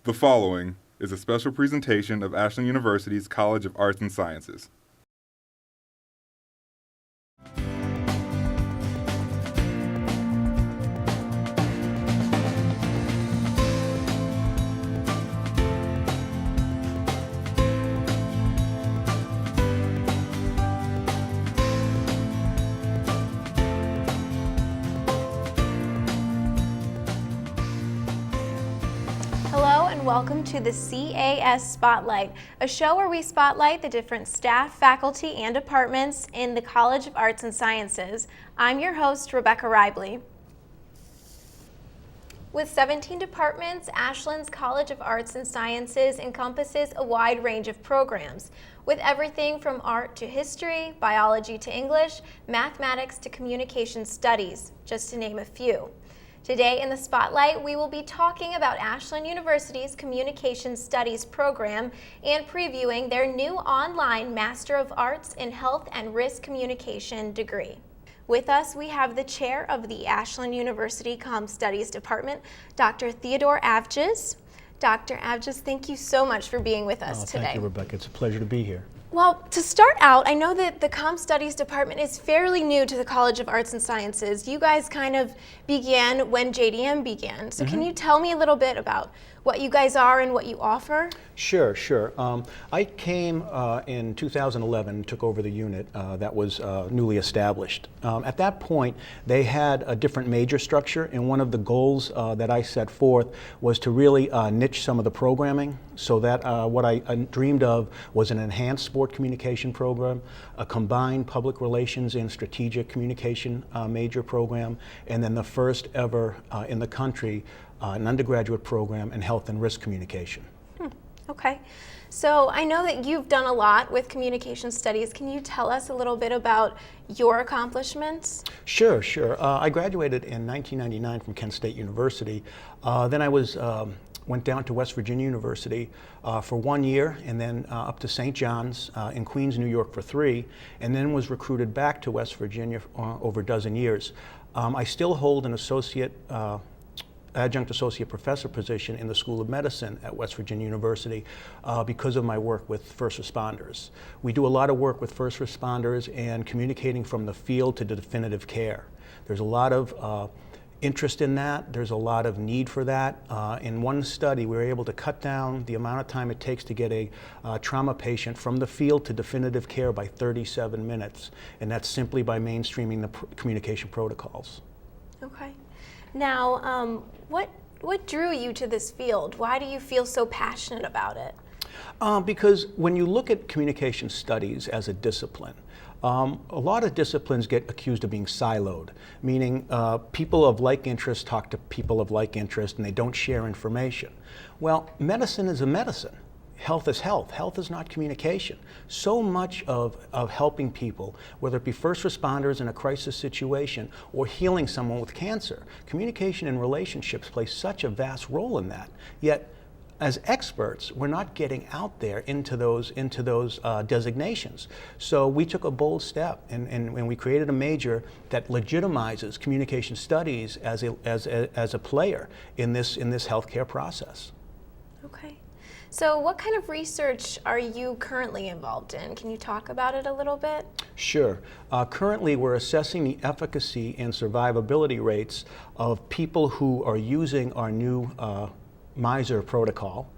The following is a special presentation of Ashland University's College of Arts and Sciences. Hello and welcome to the CAS Spotlight, a show where we spotlight the different staff, faculty, and departments in the College of Arts and Sciences. I'm your host, Rebecca Ribley. With 17 departments, Ashland's College of Arts and Sciences encompasses a wide range of programs, with everything from art to history, biology to English, mathematics to communication studies, just to name a few. Today in the Spotlight, we will be talking about Ashland University's Communication Studies program and previewing their new online Master of Arts in Health and Risk Communication degree. With us, we have the chair of the Ashland University Comm Studies Department, Dr. Theodore Avtgis. Dr. Avtgis, thank you so much for being with us today. Thank you, Rebecca. It's a pleasure to be here. Well, to start out, I know that the Comm Studies Department is fairly new to the College of Arts and Sciences. You guys kind of began when JDM began. So can you tell me a little bit about what you guys are and what you offer? Sure. I came in 2011, took over the unit that was newly established. At that point, they had a different major structure, and one of the goals that I set forth was to really niche some of the programming, so that what I dreamed of was an enhanced sport communication program, a combined public relations and strategic communication major program, and then the first ever in the country an undergraduate program in health and risk communication. Okay, so I know that you've done a lot with communication studies. Can you tell us a little bit about your accomplishments? Sure. I graduated in 1999 from Kent State University. Then I went down to West Virginia University for 1 year, and then up to St. John's in Queens, New York for 3, and then was recruited back to West Virginia over a dozen years. I still hold an adjunct associate professor position in the School of Medicine at West Virginia University because of my work with first responders. We do a lot of work with first responders and communicating from the field to definitive care. There's a lot of interest in that. There's a lot of need for that. In one study, we were able to cut down the amount of time it takes to get a trauma patient from the field to definitive care by 37 minutes, and that's simply by mainstreaming the communication protocols. Okay. Now, what drew you to this field? Why do you feel so passionate about it? Because when you look at communication studies as a discipline, a lot of disciplines get accused of being siloed, meaning people of like interest talk to people of like interest and they don't share information. Well, medicine is a medicine. Health is health. Health is not communication. So much of helping people, whether it be first responders in a crisis situation or healing someone with cancer, communication and relationships play such a vast role in that. Yet, as experts, we're not getting out there into those designations. So we took a bold step, and we created a major that legitimizes communication studies as a player in this healthcare process. Okay. So what kind of research are you currently involved in? Can you talk about it a little bit? Sure. Currently, we're assessing the efficacy and survivability rates of people who are using our new MISER protocol,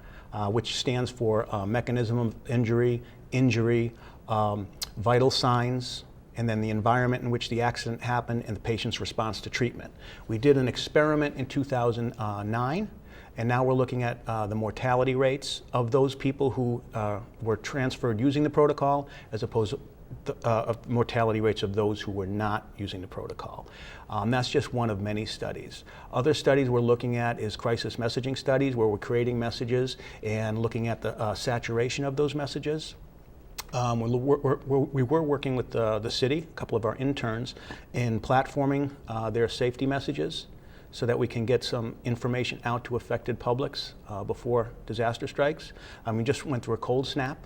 which stands for mechanism of injury, vital signs, and then the environment in which the accident happened and the patient's response to treatment. We did an experiment in 2009. And now we're looking at the mortality rates of those people who were transferred using the protocol, as opposed to mortality rates of those who were not using the protocol. That's just one of many studies. Other studies we're looking at is crisis messaging studies, where we're creating messages and looking at the saturation of those messages. We were working with the city, a couple of our interns, in platforming their safety messages, so that we can get some information out to affected publics before disaster strikes. We just went through a cold snap,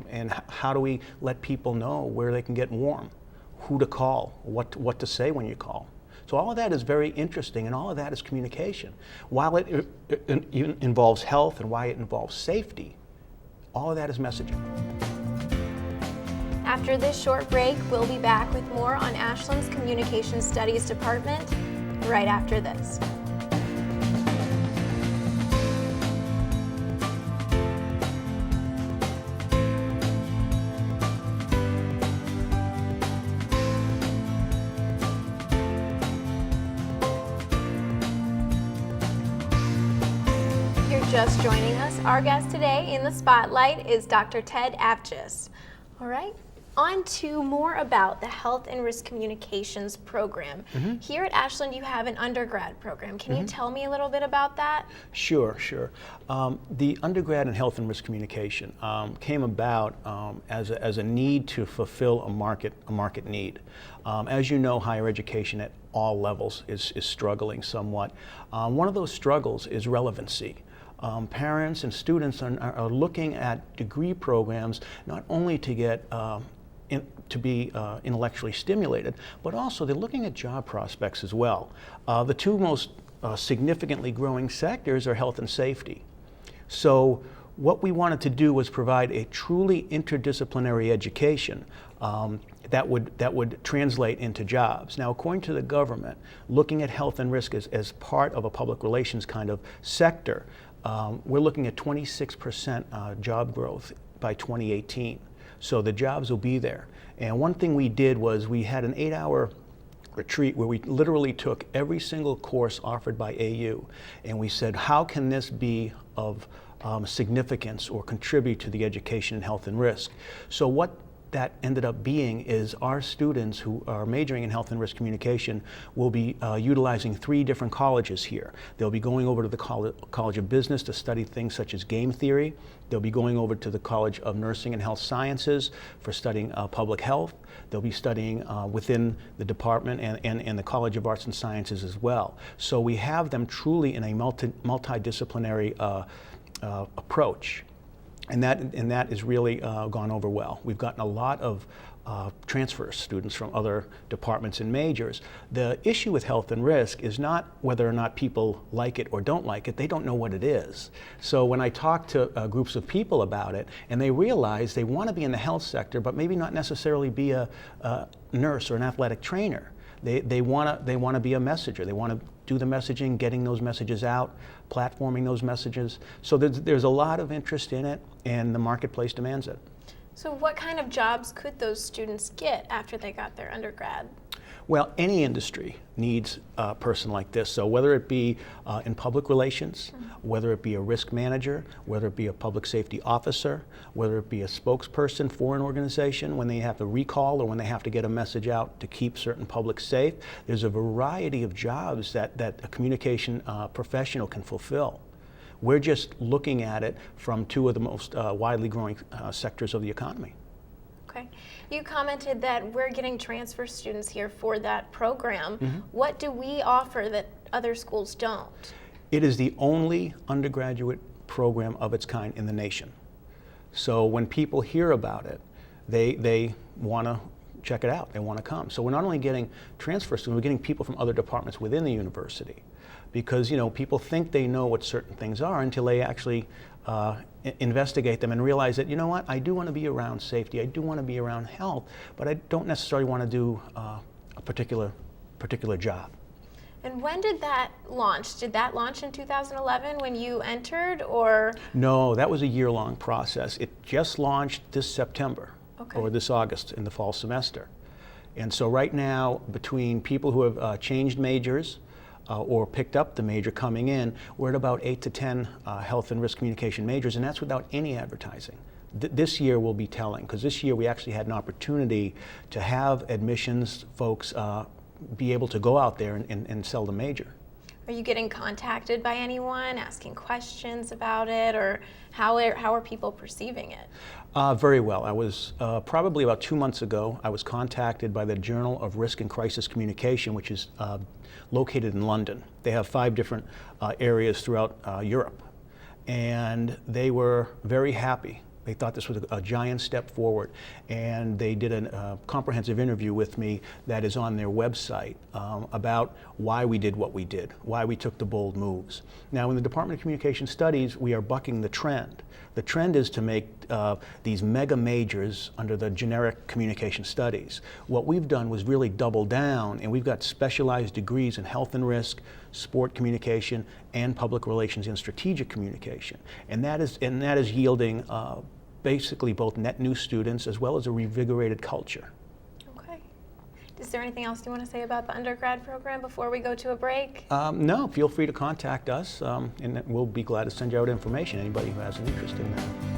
and how do we let people know where they can get warm, who to call, what to say when you call. So all of that is very interesting, and all of that is communication. While it involves health and why it involves safety, all of that is messaging. After this short break, we'll be back with more on Ashland's Communication Studies Department right after this. Just joining us, our guest today in the spotlight is Dr. Ted Avtgis. All right, on to more about the Health and Risk Communications program. Here at Ashland, you have an undergrad program. Can you tell me a little bit about that? Sure. The undergrad in Health and Risk Communication came about as a need to fulfill a market need. As you know, higher education at all levels is struggling somewhat. One of those struggles is relevancy. Parents and students are looking at degree programs not only to get to be intellectually stimulated, but also they're looking at job prospects as well. The two most significantly growing sectors are health and safety. So what we wanted to do was provide a truly interdisciplinary education that would translate into jobs. Now, according to the government, looking at health and risk as part of a public relations kind of sector, we're looking at 26% job growth by 2018. So the jobs will be there. And one thing we did was we had an 8-hour retreat where we literally took every single course offered by AU, and we said, how can this be of significance or contribute to the education in health and risk? So what that ended up being is our students who are majoring in health and risk communication will be utilizing 3 different colleges here. They'll be going over to the College of Business to study things such as game theory. They'll be going over to the College of Nursing and Health Sciences for studying public health. They'll be studying within the department and the College of Arts and Sciences as well. So we have them truly in a multidisciplinary approach. And that is really gone over well. We've gotten a lot of transfer students from other departments and majors. The issue with health and risk is not whether or not people like it or don't like it. They don't know what it is. So when I talk to groups of people about it, and they realize they want to be in the health sector, but maybe not necessarily be a nurse or an athletic trainer. They want to be a messenger. They want to do the messaging, getting those messages out, platforming those messages. So there's a lot of interest in it, and the marketplace demands it. So what kind of jobs could those students get after they got their undergrad? Well, any industry needs a person like this. So whether it be in public relations, whether it be a risk manager, whether it be a public safety officer, whether it be a spokesperson for an organization when they have to recall or when they have to get a message out to keep certain public safe, there's a variety of jobs that a communication professional can fulfill. We're just looking at it from 2 of the most widely growing sectors of the economy. Okay. You commented that we're getting transfer students here for that program. What do we offer that other schools don't? It is the only undergraduate program of its kind in the nation. So when people hear about it, they want to check it out. They want to come. So we're not only getting transfer students, we're getting people from other departments within the university. Because people think they know what certain things are until they actually investigate them and realize that, I do want to be around safety, I do want to be around health, but I don't necessarily want to do a particular job. And when did that launch? Did that launch in 2011 when you entered, or? No, that was a year-long process. It just launched this September, or this August in the fall semester. And so right now, between people who have changed majors, or picked up the major coming in, we're at about 8 to 10 health and risk communication majors, and that's without any advertising. This year will be telling, because this year we actually had an opportunity to have admissions folks be able to go out there and sell the major. Are you getting contacted by anyone, asking questions about it, or how are people perceiving it? Very well. I was probably about 2 months ago, I was contacted by the Journal of Risk and Crisis Communication, which is located in London. They have 5 different areas throughout Europe. And they were very happy They thought this was a giant step forward, and they did a comprehensive interview with me that is on their website about why we did what we did, why we took the bold moves. Now, in the Department of Communication Studies, we are bucking the trend. The trend is to make these mega majors under the generic communication studies. What we've done was really double down, and we've got specialized degrees in health and risk, sport communication, and public relations and strategic communication. And that is yielding basically both net new students as well as a revigorated culture. Okay. Is there anything else you want to say about the undergrad program before we go to a break? No, feel free to contact us, and we'll be glad to send you out information, anybody who has an interest in that.